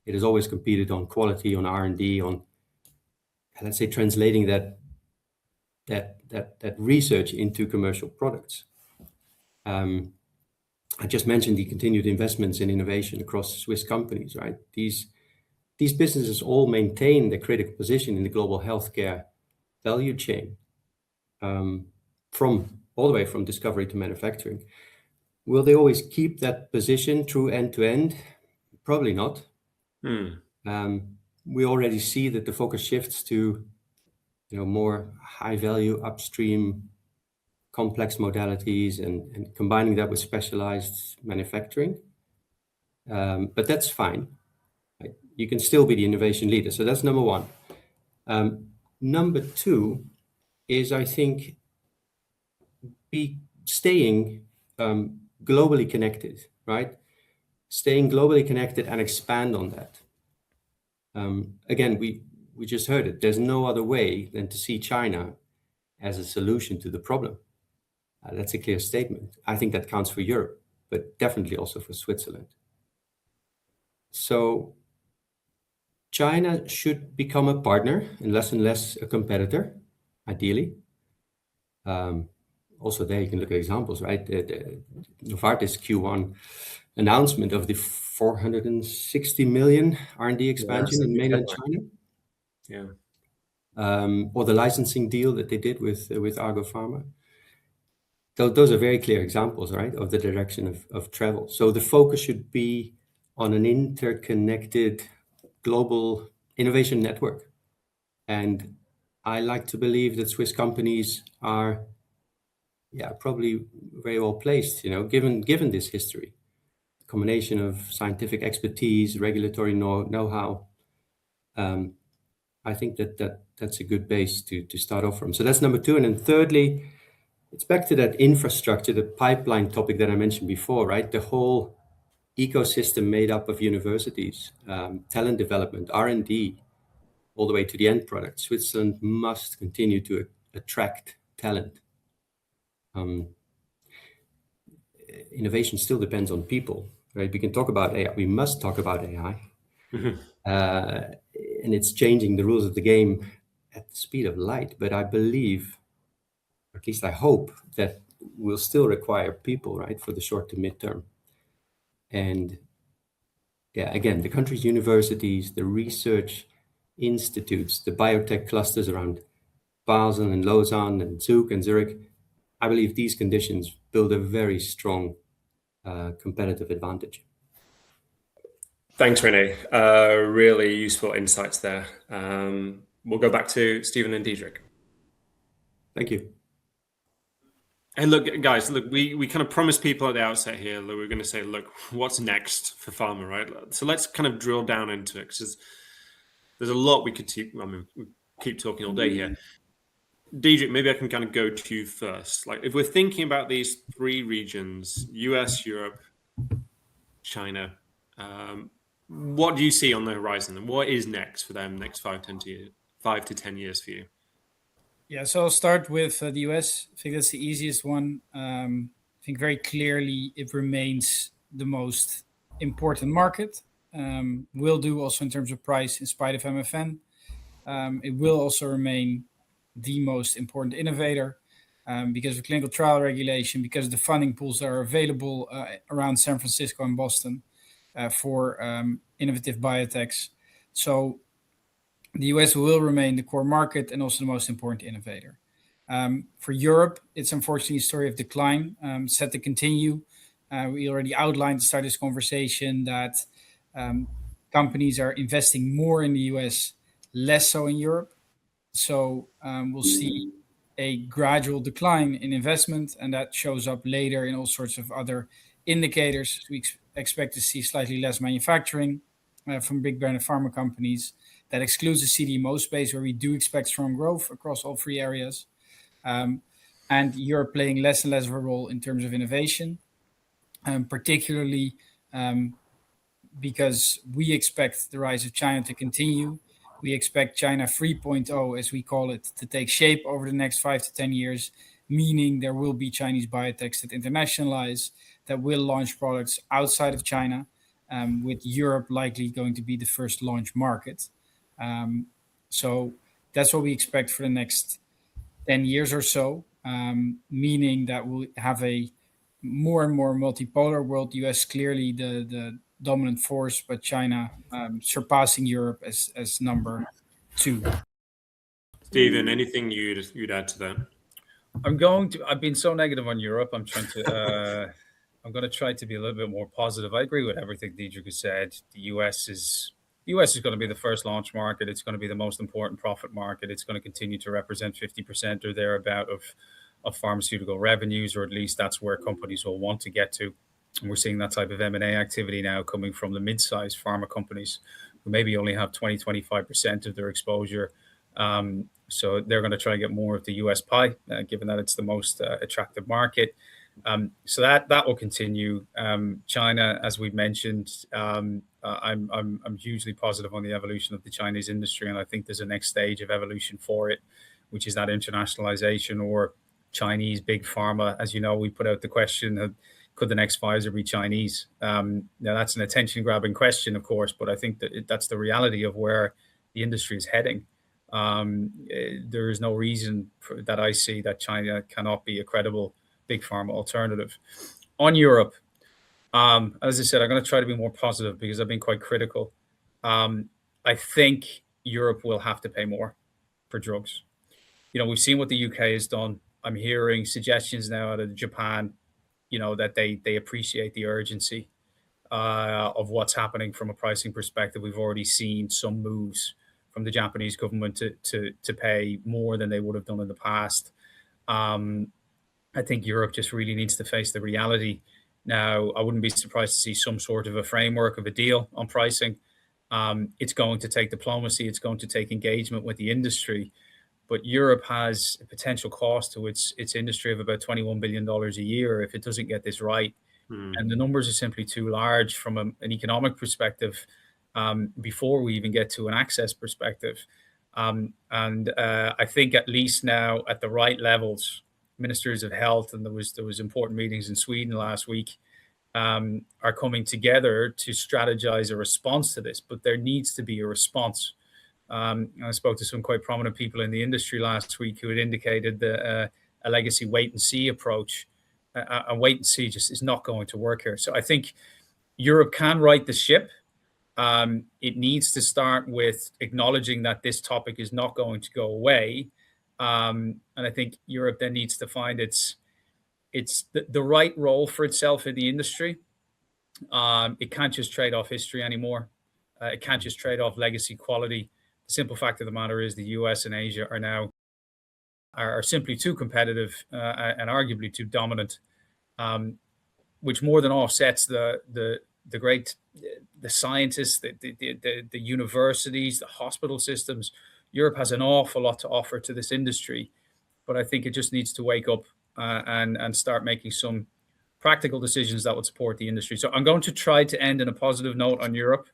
It has always competed on quality, on R&D, on, let's say, translating that research into commercial products. I just mentioned the continued investments in innovation across Swiss companies, right? These businesses all maintain their critical position in the global healthcare value chain, from all the way from discovery to manufacturing. Will they always keep that position through end to end? Probably not. We already see that the focus shifts to, more high value upstream complex modalities and combining that with specialized manufacturing. But that's fine. Right? You can still be the innovation leader. So that's number 1. Number 2 is, I think, staying globally connected, right? Staying globally connected and expand on that. Again, we just heard it. There's no other way than to see China as a solution to the problem. That's a clear statement. I think that counts for Europe, but definitely also for Switzerland. So China should become a partner and less a competitor, ideally. Also there you can look at examples, right? The Novartis Q1 announcement of the 460 million R&D expansion in mainland China. Yeah. Or the licensing deal that they did with Argo Pharma. Those are very clear examples, right, of the direction of travel. So the focus should be on an interconnected global innovation network. And I like to believe that Swiss companies are, probably very well placed, given this history. A combination of scientific expertise, regulatory know-how. I think that's a good base to start off from. So that's number 2. And then thirdly, it's back to that infrastructure, the pipeline topic that I mentioned before, right? The whole ecosystem made up of universities, talent development, R&D, all the way to the end product. Switzerland must continue to attract talent. Innovation still depends on people, right? We can talk about AI. We must talk about AI. And it's changing the rules of the game at the speed of light. But I believe, or at least I hope, that we'll still require people, right, for the short to midterm. And again, the country's universities, the research institutes, the biotech clusters around Basel and Lausanne and Zug and Zurich, I believe these conditions build a very strong competitive advantage. Thanks, Rene. Really useful insights there. We'll go back to Stephen and Diederik. Thank you. And look, guys, we kind of promised people at the outset here that we're going to say, look, what's next for pharma, right? So let's kind of drill down into it, because there's a lot we could keep talking all day here. Diederik, maybe I can kind of go to you first. Like, if we're thinking about these 3 regions, US, Europe, China, what do you see on the horizon, and what is next for them next 5 to 10 years for you? Yeah, so I'll start with the US. I think that's the easiest one. I think very clearly it remains the most important market. Will do also in terms of price in spite of MFN. It will also remain the most important innovator because of clinical trial regulation, because of the funding pools that are available around San Francisco and Boston for innovative biotechs. So the US will remain the core market and also the most important innovator. For Europe, it's unfortunately a story of decline, set to continue. We already outlined to start this conversation that companies are investing more in the US, less so in Europe. So we'll see a gradual decline in investment, and that shows up later in all sorts of other indicators. We expect to see slightly less manufacturing from big branded pharma companies. That excludes the CDMO space, where we do expect strong growth across all three areas. And Europe playing less and less of a role in terms of innovation, particularly because we expect the rise of China to continue. We expect China 3.0, as we call it, to take shape over the next 5 to 10 years, meaning there will be Chinese biotechs that internationalize, that will launch products outside of China, with Europe likely going to be the first launch market. So that's what we expect for the next 10 years or so, meaning that we'll have a more and more multipolar world. US clearly the dominant force, but China surpassing Europe as number 2. Stephen, anything you'd add to that? I've been so negative on Europe. I'm going to try to be a little bit more positive. I agree with everything Diedrich has said. The US is going to be the first launch market. It's going to be the most important profit market. It's going to continue to represent 50% or thereabout of pharmaceutical revenues, or at least that's where companies will want to get to. And we're seeing that type of M&A activity now coming from the mid-sized pharma companies who maybe only have 20-25% of their exposure. So they're going to try and get more of the US pie, given that it's the most attractive market. So that will continue. China, as we mentioned, I'm hugely positive on the evolution of the Chinese industry, and I think there's a next stage of evolution for it, which is that internationalization or Chinese big pharma. As you know, we put out the question: could the next Pfizer be Chinese? Now that's an attention-grabbing question, of course, but I think that's the reality of where the industry is heading. There is no reason that I see that China cannot be a credible big pharma alternative. On Europe, as I said, I'm going to try to be more positive because I've been quite critical. I think Europe will have to pay more for drugs. We've seen what the UK has done. I'm hearing suggestions now out of Japan, that they appreciate the urgency of what's happening from a pricing perspective. We've already seen some moves from the Japanese government to pay more than they would have done in the past. I think Europe just really needs to face the reality. Now, I wouldn't be surprised to see some sort of a framework of a deal on pricing. It's going to take diplomacy. It's going to take engagement with the industry. But Europe has a potential cost to its industry of about $21 billion a year if it doesn't get this right. And the numbers are simply too large from an economic perspective before we even get to an access perspective. And I think at least now at the right levels, ministers of health, and there was important meetings in Sweden last week, are coming together to strategize a response to this. But there needs to be a response. I spoke to some quite prominent people in the industry last week who had indicated that a legacy wait-and-see approach, a wait-and-see just is not going to work here. So I think Europe can right the ship. It needs to start with acknowledging that this topic is not going to go away. And I think Europe then needs to find its the right role for itself in the industry. It can't just trade off history anymore. It can't just trade off legacy quality. The simple fact of the matter is the US and Asia are simply too competitive and arguably too dominant, which more than offsets the scientists, the universities, the hospital systems. Europe has an awful lot to offer to this industry, but I think it just needs to wake up and start making some practical decisions that would support the industry. So I'm going to try to end in a positive note on Europe.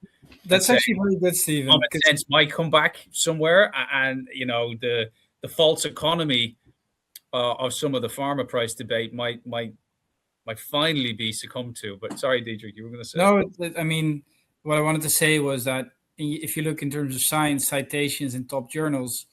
That's actually very good, Stephen. Common sense might come back somewhere, and the false economy of some of the pharma price debate might finally be succumbed to. But sorry, Diedrich, you were going to say. No, I mean, what I wanted to say was that if you look in terms of science citations in top journals,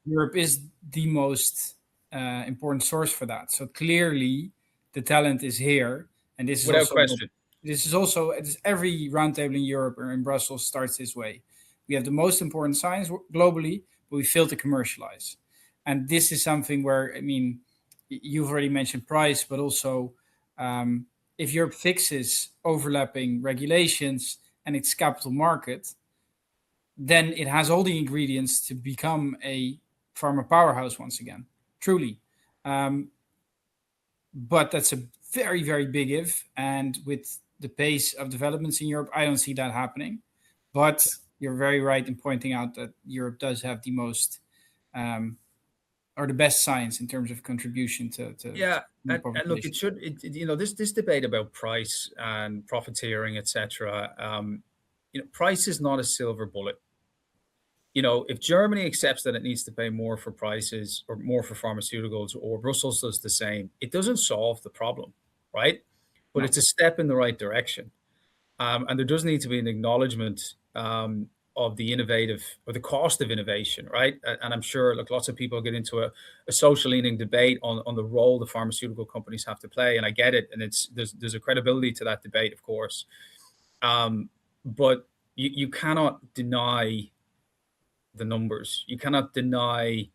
Europe is the most important source for that. So clearly, the talent is here, and this is without also question. This is also every roundtable in Europe or in Brussels starts this way. We have the most important science globally, but we fail to commercialize. And this is something where, I mean, you've already mentioned price, but also if Europe fixes overlapping regulations and its capital market, then it has all the ingredients to become a pharma powerhouse once again, truly. But that's a very, very big if. And with the pace of developments in Europe, I don't see that happening. But you're very right in pointing out that Europe does have the most or the best science in terms of contribution to and look, it should, this debate about price and profiteering, etc. Price is not a silver bullet. If Germany accepts that it needs to pay more for prices or more for pharmaceuticals, or Brussels does the same, it doesn't solve the problem, right? But it's a step in the right direction. And there does need to be an acknowledgement of the innovative or the cost of innovation, right? And I'm sure lots of people get into a social leaning debate on the role the pharmaceutical companies have to play. And I get it. And there's a credibility to that debate, of course. But you cannot deny the numbers. You cannot deny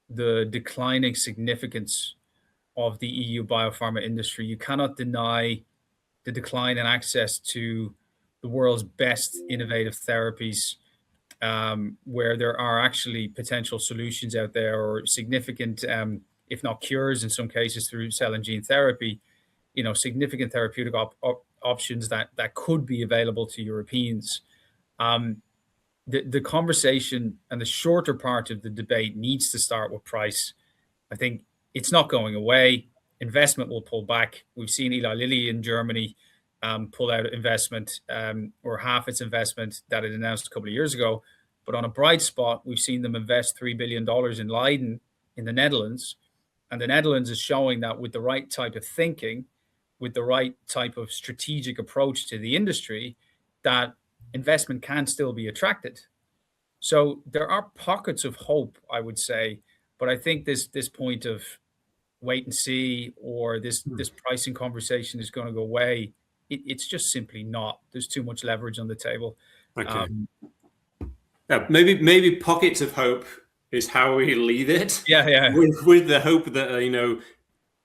the declining significance of the EU biopharma industry. You cannot deny the decline in access to the world's best innovative therapies, where there are actually potential solutions out there, or significant, if not cures in some cases through cell and gene therapy, significant therapeutic options that could be available to Europeans. The conversation and the shorter part of the debate needs to start with price. I think it's not going away. Investment will pull back. We've seen Eli Lilly in Germany pull out investment, or half its investment that it announced a couple of years ago. But on a bright spot, we've seen them invest $3 billion in Leiden in the Netherlands. And the Netherlands is showing that with the right type of thinking, with the right type of strategic approach to the industry, that investment can still be attracted. So there are pockets of hope, I would say. But I think this point of wait and see, or this pricing conversation is going to go away, it's just simply not. There's too much leverage on the table. Okay. Maybe pockets of hope is how we leave it. Yeah. With the hope that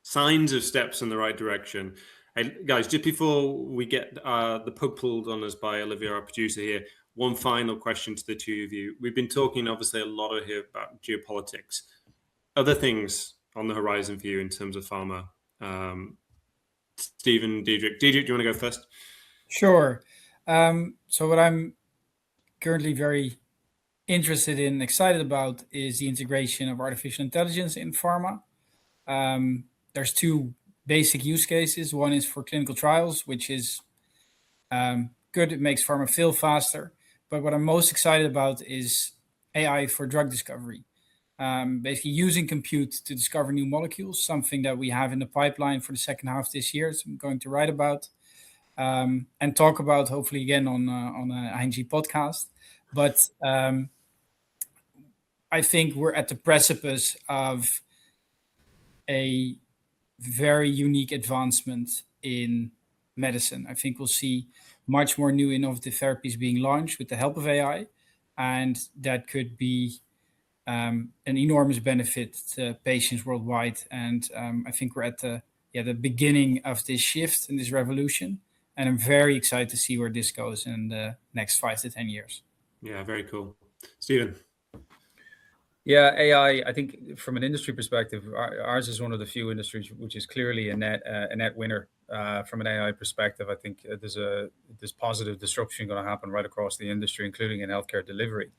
signs of steps in the right direction. Hey, guys, just before we get the pug pulled on us by Olivia, our producer here, one final question to the two of you. We've been talking obviously a lot here about geopolitics. Other things on the horizon for you in terms of pharma? Stephen, Diedrich. Diedrich, do you want to go first? Sure. So what I'm currently very interested in, excited about, is the integration of artificial intelligence in pharma. There's two basic use cases. One is for clinical trials, which is good. It makes pharma fail faster. But what I'm most excited about is AI for drug discovery. Basically using compute to discover new molecules, something that we have in the pipeline for the second half this year. So I'm going to write about and talk about, hopefully again on an ING podcast. But I think we're at the precipice of a very unique advancement in medicine. I think we'll see much more new innovative therapies being launched with the help of AI, and that could be an enormous benefit to patients worldwide. And I think we're at the beginning of this shift and this revolution. And I'm very excited to see where this goes in the next 5 to 10 years. Yeah, very cool. Stephen. Yeah, AI, I think from an industry perspective, ours is one of the few industries which is clearly a net winner from an AI perspective. I think there's positive disruption going to happen right across the industry, including in healthcare delivery.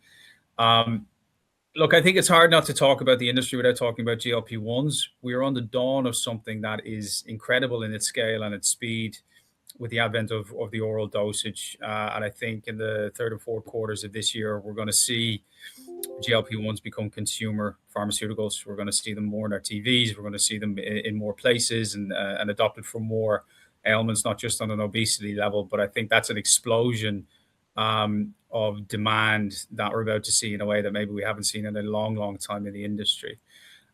Look, I think it's hard not to talk about the industry without talking about GLP-1s. We are on the dawn of something that is incredible in its scale and its speed with the advent of the oral dosage. And I think in the third and fourth quarters of this year, we're going to see GLP-1s become consumer pharmaceuticals. We're going to see them more in our TVs. We're going to see them in more places and adopted for more ailments, not just on an obesity level. But I think that's an explosion of demand that we're about to see in a way that maybe we haven't seen in a long, long time in the industry.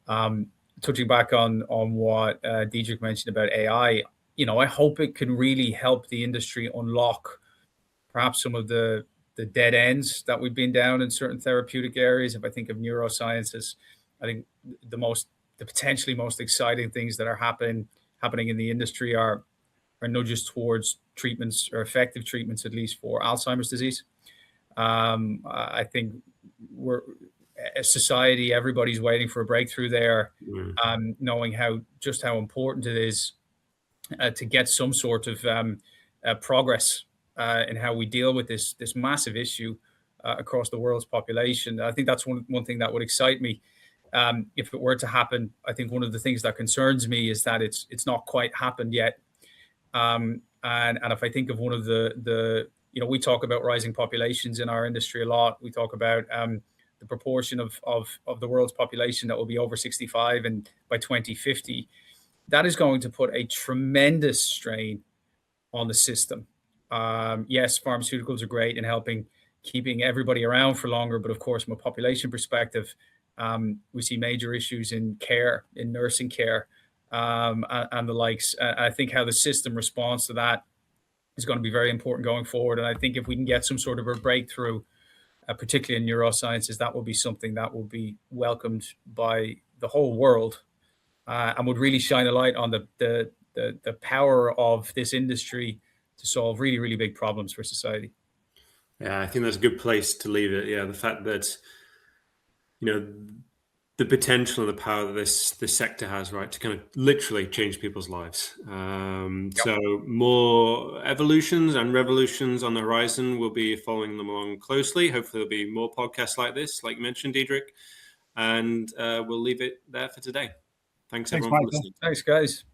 Touching back on what Diedrich mentioned about AI, I hope it can really help the industry unlock perhaps some of the dead ends that we've been down in certain therapeutic areas. If I think of neurosciences, I think the potentially most exciting things that are happening in the industry are nudges towards treatments, or effective treatments, at least for Alzheimer's disease. I think we're a society, everybody's waiting for a breakthrough there, knowing how important it is to get some sort of progress in how we deal with this massive issue. across the world's population. I think that's one thing that would excite me. If it were to happen, I think one of the things that concerns me is that it's not quite happened yet. And if I think of one of the we talk about rising populations in our industry a lot. We talk about the proportion of the world's population that will be over 65 and by 2050. That is going to put a tremendous strain on the system. Yes, pharmaceuticals are great in keeping everybody around for longer, but of course, from a population perspective, we see major issues in care, in nursing care, and the likes. I think how the system responds to that is going to be very important going forward. And I think if we can get some sort of a breakthrough, particularly in neurosciences, that will be something that will be welcomed by the whole world, and would really shine a light on the power of this industry to solve really, really big problems for society. Yeah, I think that's a good place to leave it. Yeah, the fact that, the potential and the power that this sector has, right, to kind of literally change people's lives. So more evolutions and revolutions on the horizon. We'll be following them along closely. Hopefully there'll be more podcasts like this, like you mentioned, Diedrich. And we'll leave it there for today. Thanks everyone for listening. Thanks, guys.